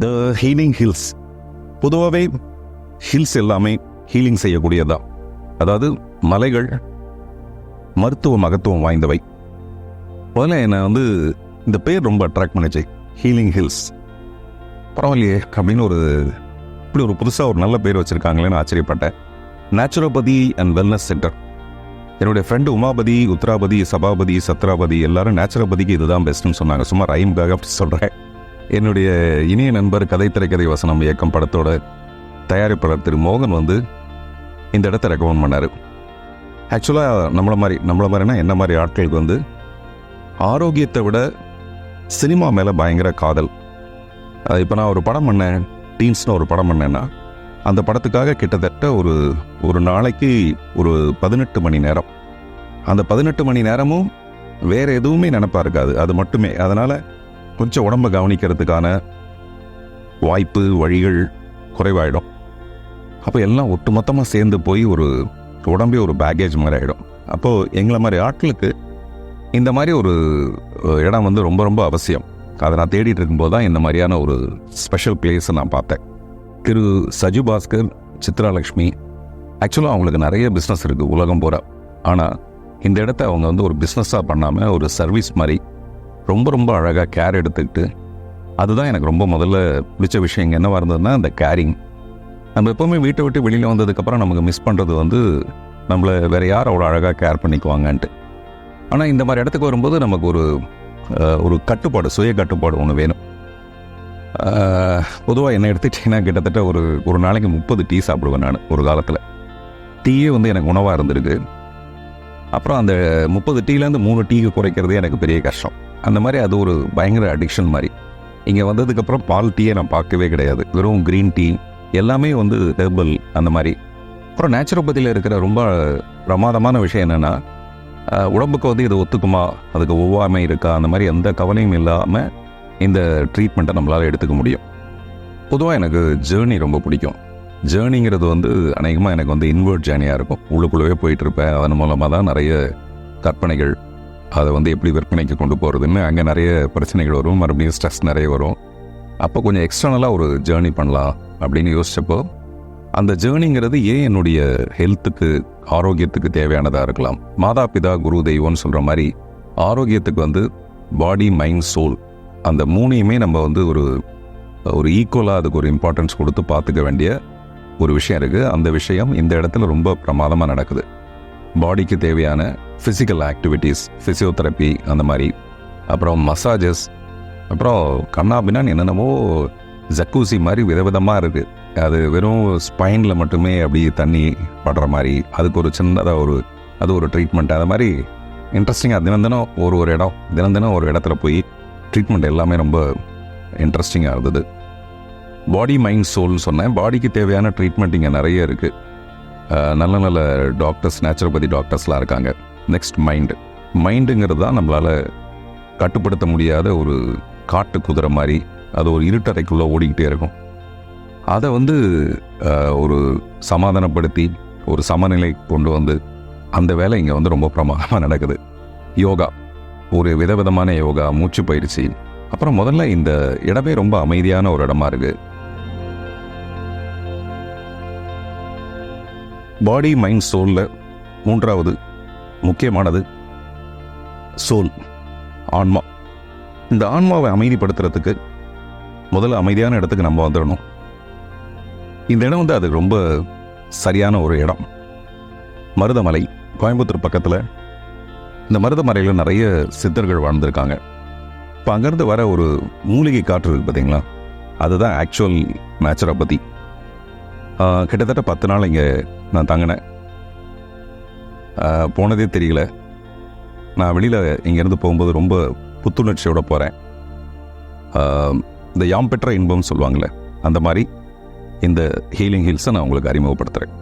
த healing hills. பொதுவாகவே hills எல்லாமே healing செய்யக்கூடியதான். அதாவது மலைகள் மருத்துவ மகத்துவம் வாய்ந்தவை. முதல்ல என்னை இந்த பேர் ரொம்ப அட்ராக்ட் பண்ணிச்சு, ஹீலிங் ஹில்ஸ். பரவாயில்லையே அப்படின்னு இப்படி ஒரு புதுசாக ஒரு நல்ல பேர் வச்சுருக்காங்களேன்னு ஆச்சரியப்பட்டேன். Naturopathy and wellness centre. என்னுடைய ஃப்ரெண்டு உமாபதி, உத்ராபதி, சபாபதி, சத்ராபதி எல்லாரும் நேச்சுரோபதிக்கு இதுதான் பெஸ்ட்னு சொன்னாங்க. சும்மா ரைமுக்காக அப்படி சொல்கிறேன். என்னுடைய இனிய நண்பர் கதை திரைக்கதை வசனம் இயக்கம் படத்தோட தயாரிப்பாளர் திரு மோகன் இந்த இடத்த ரெக்கமெண்ட் பண்ணார். ஆக்சுவலாக நம்மளை மாதிரினா என்ன மாதிரி ஆட்களுக்கு ஆரோக்கியத்தை விட சினிமா மேலே பயங்கர காதல். இப்போ நான் ஒரு படம் பண்ணேன், டீன்ஸ்னு ஒரு படம் பண்ணேன்னா அந்த படத்துக்காக கிட்டத்தட்ட ஒரு நாளைக்கு ஒரு 18 மணி நேரம். அந்த 18 மணி நேரமும் வேறு எதுவுமே நினைப்பா இருக்காது, அது மட்டுமே. அதனால் கொஞ்சம் உடம்பை கவனிக்கிறதுக்கான வாய்ப்பு வழிகள் குறைவாயிடும். அப்போ எல்லாம் ஒட்டுமொத்தமாக சேர்ந்து போய் உடம்பே ஒரு பேக்கேஜ் மாதிரி ஆகிடும். அப்போது எங்களை மாதிரி ஆட்களுக்கு இந்த மாதிரி ஒரு இடம் ரொம்ப ரொம்ப அவசியம். அதை நான் தேடிட்டு இருக்கும்போது தான் இந்த மாதிரியான ஒரு ஸ்பெஷல் பிளேஸை நான் பார்த்தேன். திரு சஜு பாஸ்கர், சித்ராலக்ஷ்மி, ஆக்சுவலாக அவங்களுக்கு நிறைய பிஸ்னஸ் இருக்குது உலகம் பூரா. ஆனால் இந்த இடத்த அவங்க ஒரு பிஸ்னஸாக பண்ணாமல் ஒரு சர்வீஸ் மாதிரி ரொம்ப ரொம்ப அழகாக கேர் எடுத்துக்கிட்டு, அதுதான் எனக்கு ரொம்ப முதல்ல பிடிச்ச விஷயம். இங்கே என்னவாக இருந்ததுன்னா அந்த கேரிங். நம்ம எப்போவுமே வீட்டை விட்டு வெளியில் வந்ததுக்கப்புறம் நமக்கு மிஸ் பண்ணுறது நம்மளை வேறு யார் அவ்வளோ அழகாக கேர் பண்ணிக்குவாங்கன்ட்டு. ஆனால் இந்த மாதிரி இடத்துக்கு வரும்போது நமக்கு ஒரு கட்டுப்பாடு, சுய கட்டுப்பாடு ஒன்று வேணும். பொதுவாக என்ன எடுத்துக்கிட்டிங்கன்னா கிட்டத்தட்ட ஒரு நாளைக்கு 30 டீ சாப்பிடுவேன் நான் ஒரு காலத்தில். டீயே எனக்கு உணவாக இருந்திருக்கு. அப்புறம் அந்த 30 டீலேருந்து 3 டீக்கு குறைக்கிறதே எனக்கு பெரிய கஷ்டம். அந்த மாதிரி அது ஒரு பயங்கர அடிக்ஷன் மாதிரி. இங்கே வந்ததுக்கப்புறம் பால் டீயை நான் பார்க்கவே கிடையாது. வெறும் க்ரீன் டீ, எல்லாமே ஹெர்பல் அந்த மாதிரி. அப்புறம் நேச்சுரோபதியில் இருக்கிற ரொம்ப பிரமாதமான விஷயம் என்னென்னா, உடம்புக்கு இது ஒத்துக்குமா, அதுக்கு ஒவ்வாமை இருக்கா, அந்த மாதிரி எந்த கவலையும் இல்லாமல் இந்த ட்ரீட்மெண்ட்டை நம்மளால் எடுத்துக்க முடியும். பொதுவாக எனக்கு ஜேர்னி ரொம்ப பிடிக்கும். ஜேர்னிங்கிறது அநேகமாக எனக்கு இன்வெர்ட் ஜேர்னியாக இருக்கும். உள்ளுக்குள்ளவே போயிட்டுருப்பேன். அதன் மூலமாக தான் நிறைய கற்பனைகள், அதை எப்படி விற்பனைக்கு கொண்டு போகிறதுன்னு அங்கே நிறைய பிரச்சனைகள் வரும், மறுபடியும் ஸ்ட்ரெஸ் நிறைய வரும். அப்போ கொஞ்சம் எக்ஸ்டர்னலாக ஒரு ஜேர்னி பண்ணலாம் அப்படின்னு யோசிச்சப்போ, அந்த ஜேர்னிங்கிறது ஏன் என்னுடைய ஹெல்த்துக்கு, ஆரோக்கியத்துக்கு தேவையானதாக இருக்கலாம். மாதா பிதா குரு தெய்வம்னு சொல்கிற மாதிரி ஆரோக்கியத்துக்கு பாடி மைண்ட் சோல், அந்த மூணையுமே நம்ம ஒரு ஈக்குவலாக அதுக்கு ஒரு இம்பார்ட்டன்ஸ் கொடுத்து பார்த்துக்க வேண்டிய ஒரு விஷயம் இருக்குது. அந்த விஷயம் இந்த இடத்துல ரொம்ப பிரமாதமாக நடக்குது. பாடிக்கு தேவையான ஃபிசிக்கல் ஆக்டிவிட்டீஸ், ஃபிசியோதெரப்பி அந்த மாதிரி, அப்புறம் மசாஜஸ், அப்புறம் கண்ணாபின்னான்னு என்னென்னமோ ஜக்கூசி மாதிரி விதவிதமாக இருக்குது. அது வெறும் ஸ்பைனில் மட்டுமே அப்படி தண்ணி படுற மாதிரி, அதுக்கு ஒரு சின்னதாக அது ஒரு ட்ரீட்மெண்ட். அது மாதிரி இன்ட்ரெஸ்டிங்காக தினம் ஒரு இடத்துல போய் ட்ரீட்மெண்ட் எல்லாமே ரொம்ப இன்ட்ரெஸ்டிங்காக இருந்தது. பாடி மைண்ட் சோல்னு சொன்னேன். பாடிக்கு தேவையான ட்ரீட்மெண்ட் இங்கே நிறைய இருக்குது. நல்ல நல்ல டாக்டர்ஸ், நேச்சுரோபதி டாக்டர்ஸ்லாம் இருக்காங்க. நெக்ஸ்ட் மைண்டுங்கிறது தான் நம்மளால் கட்டுப்படுத்த முடியாத ஒரு காட்டு குதிரை மாதிரி. அது ஒரு இருட்டறைக்குள்ளே ஓடிக்கிட்டே இருக்கும். அதை ஒரு சமாதானப்படுத்தி ஒரு சமநிலை கொண்டு அந்த வேலை இங்கே ரொம்ப பிரமாதமாக நடக்குது. யோகா, ஒரு விதவிதமான யோகா, மூச்சு பயிற்சி. அப்புறம் முதல்ல இந்த இடமே ரொம்ப அமைதியான ஒரு இடமா இருக்கு. பாடி மைண்ட் சோலில் 3வது முக்கியமானது சோல், ஆன்மா. இந்த ஆன்மாவை அமைதிப்படுத்துறதுக்கு முதல்ல அமைதியான இடத்துக்கு நம்ம வந்துடணும். இந்த இடம் அது ரொம்ப சரியான ஒரு இடம். மருதமலை, கோயம்புத்தூர் பக்கத்தில். இந்த மருதமலையில் நிறைய சித்தர்கள் வாழ்ந்திருக்காங்க. இப்போ அங்கேருந்து வர ஒரு மூலிகை காற்று இருக்குது பார்த்தீங்களா, அதுதான் ஆக்சுவல் நேச்சுரோபதி. கிட்டத்தட்ட 10 நாள் இங்கே நான் தங்கினேன். போனதே தெரியல. நான் வெளியில் இங்கேருந்து போகும்போது ரொம்ப புத்துணர்ச்சியோடு போகிறேன். இந்த யாம் பெற்ற இன்பம் சொல்லுவாங்களே, அந்த மாதிரி இந்த ஹீலிங் ஹில்ஸை நான் உங்களுக்கு அறிமுகப்படுத்துகிறேன்.